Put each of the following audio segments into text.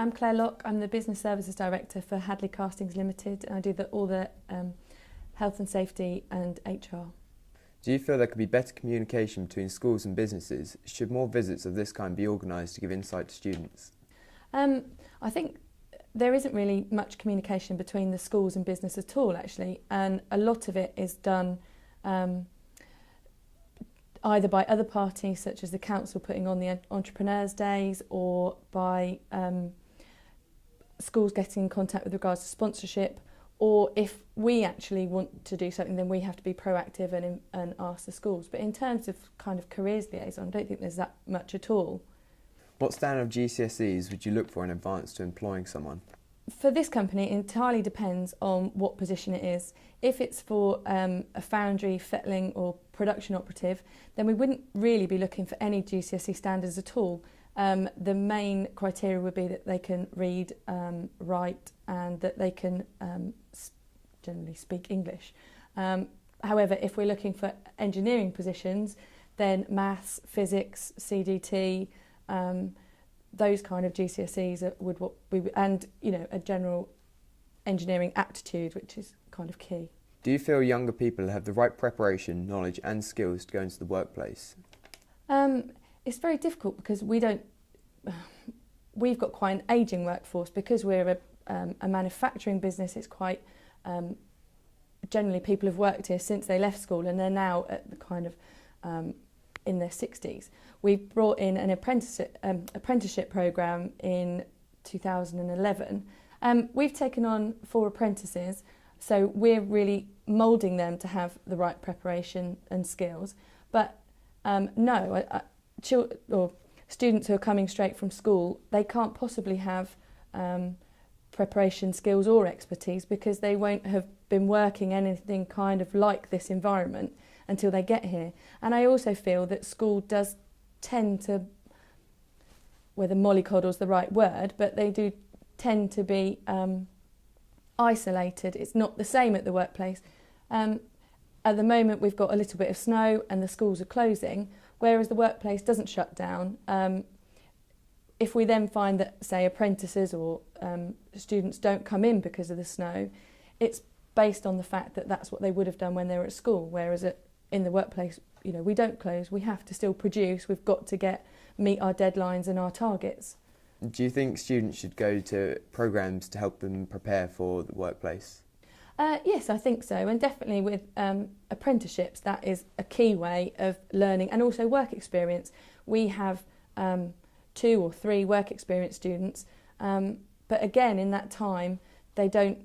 I'm Claire Locke. I'm the Business Services Director for Hadleigh Castings Limited, and I do all the health and safety and HR. Do you feel there could be better communication between schools and businesses? Should more visits of this kind be organised to give insight to students? I think there isn't really much communication between the schools and business at all, actually, and a lot of it is done either by other parties, such as the council putting on the Entrepreneurs' Days, or by schools getting in contact with regards to sponsorship, or if we actually want to do something, then we have to be proactive and ask the schools. But in terms of kind of careers liaison, I don't think there's that much at all. What standard of GCSEs would you look for in advance to employing someone? For this company, it entirely depends on what position it is. If it's for a foundry, fettling or production operative, then we wouldn't really be looking for any GCSE standards at all. The main criteria would be that they can read, write, and that they can generally speak English. However, if we're looking for engineering positions, then maths, physics, CDT, those kind of GCSEs would what we, and a general engineering aptitude, which is kind of key. Do you feel younger people have the right preparation, knowledge and skills to go into the workplace? It's very difficult because we've got quite an ageing workforce. Because we're a manufacturing business, it's quite generally people have worked here since they left school and they're now at the kind of in their 60s. We've brought in an apprenticeship programme in 2011. We've taken on 4 apprentices, so we're really moulding them to have the right preparation and skills. But students who are coming straight from school, they can't possibly have preparation skills or expertise because they won't have been working anything kind of like this environment until they get here. And I also feel that school does tend to, whether mollycoddle's the right word, but they do tend to be isolated. It's not the same at the workplace. At the moment we've got a little bit of snow and the schools are closing, whereas the workplace doesn't shut down. If we then find that, say, apprentices or students don't come in because of the snow, it's based on the fact that that's what they would have done when they were at school, whereas in the workplace, we don't close, we have to still produce, we've got to meet our deadlines and our targets. Do you think students should go to programmes to help them prepare for the workplace? Yes, I think so, and definitely with apprenticeships, that is a key way of learning, and also work experience. We have 2 or 3 work experience students, but again, in that time, they don't,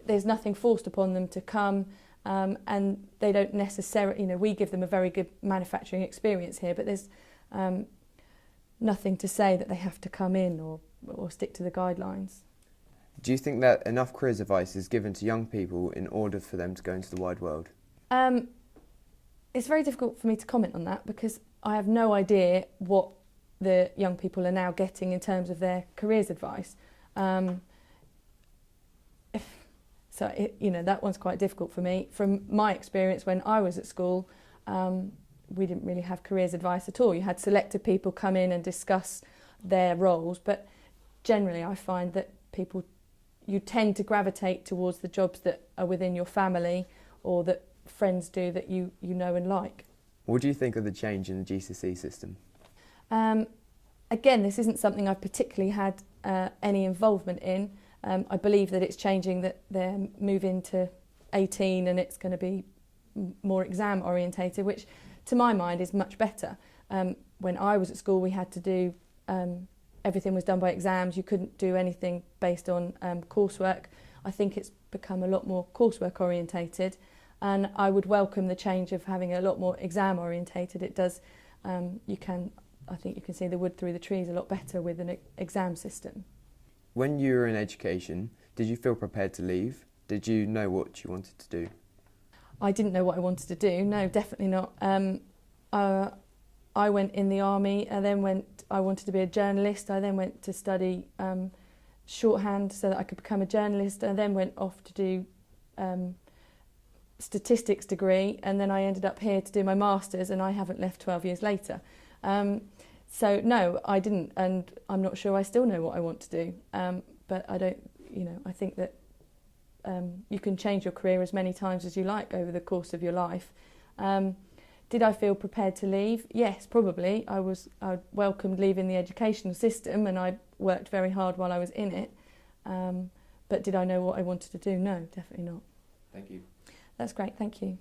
there's nothing forced upon them to come, and they don't necessarily, we give them a very good manufacturing experience here, but there's nothing to say that they have to come in or stick to the guidelines. Do you think that enough careers advice is given to young people in order for them to go into the wide world? It's very difficult for me to comment on that because I have no idea what the young people are now getting in terms of their careers advice. That one's quite difficult for me. From my experience when I was at school, we didn't really have careers advice at all. You had selected people come in and discuss their roles, but generally I find that you tend to gravitate towards the jobs that are within your family or that friends do that you know and like. What do you think of the change in the GCSE system? Again, this isn't something I've particularly had any involvement in. I believe that it's changing, that they're moving to 18 and it's going to be more exam orientated, which to my mind is much better. When I was at school, we had to do, everything was done by exams. You couldn't do anything based on coursework. I think it's become a lot more coursework orientated, and I would welcome the change of having a lot more exam orientated. It does, I think you can see the wood through the trees a lot better with an exam system. When you were in education, did you feel prepared to leave? Did you know what you wanted to do? I didn't know what I wanted to do, no, definitely not. I went in the army, and then I wanted to be a journalist. I then went to study shorthand so that I could become a journalist, and then went off to do statistics degree, and then I ended up here to do my master's, and I haven't left 12 years later. So no, I didn't, and I'm not sure I still know what I want to do. But I don't, I think that you can change your career as many times as you like over the course of your life. Did I feel prepared to leave? Yes, probably. I welcomed leaving the educational system, and I worked very hard while I was in it. But did I know what I wanted to do? No, definitely not. Thank you. That's great, thank you.